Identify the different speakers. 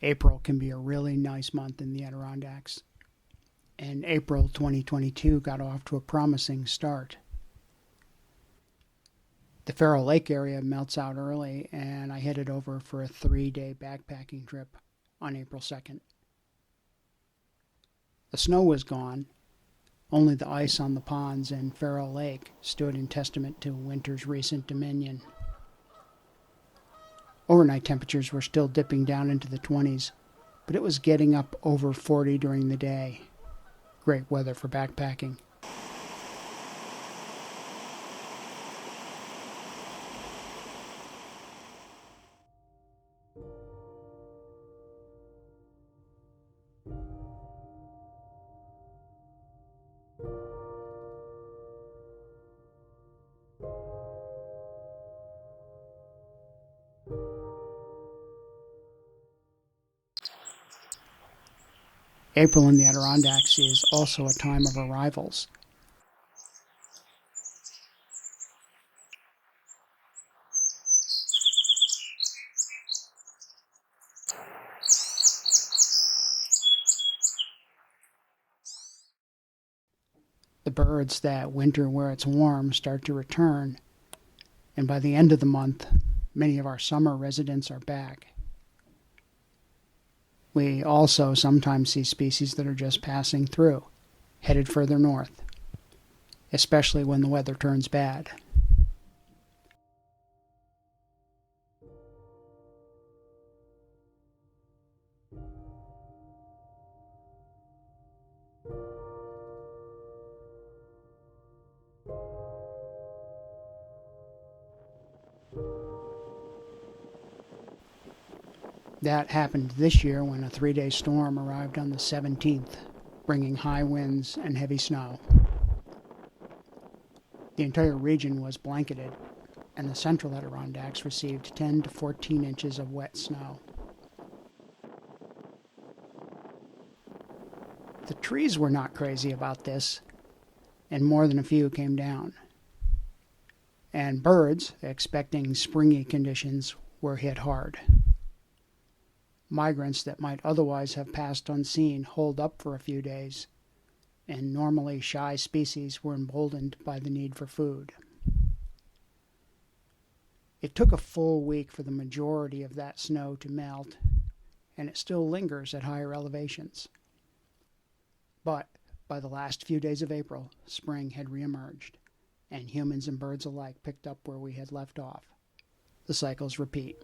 Speaker 1: April can be a really nice month in the Adirondacks, and April 2022 got off to a promising start. The Pharaoh Lake area melts out early, and I headed over for a 3-day backpacking trip on April 2nd. The snow was gone. Only the ice on the ponds in Pharaoh Lake stood in testament to winter's recent dominion. Overnight temperatures were still dipping down into the 20s, but it was getting up over 40 during the day. Great weather for backpacking. April in the Adirondacks is also a time of arrivals. The birds that winter where it's warm start to return, and by the end of the month, many of our summer residents are back. We also sometimes see species that are just passing through, headed further north, especially when the weather turns bad. That happened this year when a 3-day storm arrived on the 17th, bringing high winds and heavy snow. The entire region was blanketed, and the central Adirondacks received 10 to 14 inches of wet snow. The trees were not crazy about this, and more than a few came down. And birds, expecting springy conditions, were hit hard. Migrants that might otherwise have passed unseen holed up for a few days, and normally shy species were emboldened by the need for food. It took a full week for the majority of that snow to melt, and it still lingers at higher elevations. But by the last few days of April, spring had reemerged, and humans and birds alike picked up where we had left off. The cycles repeat.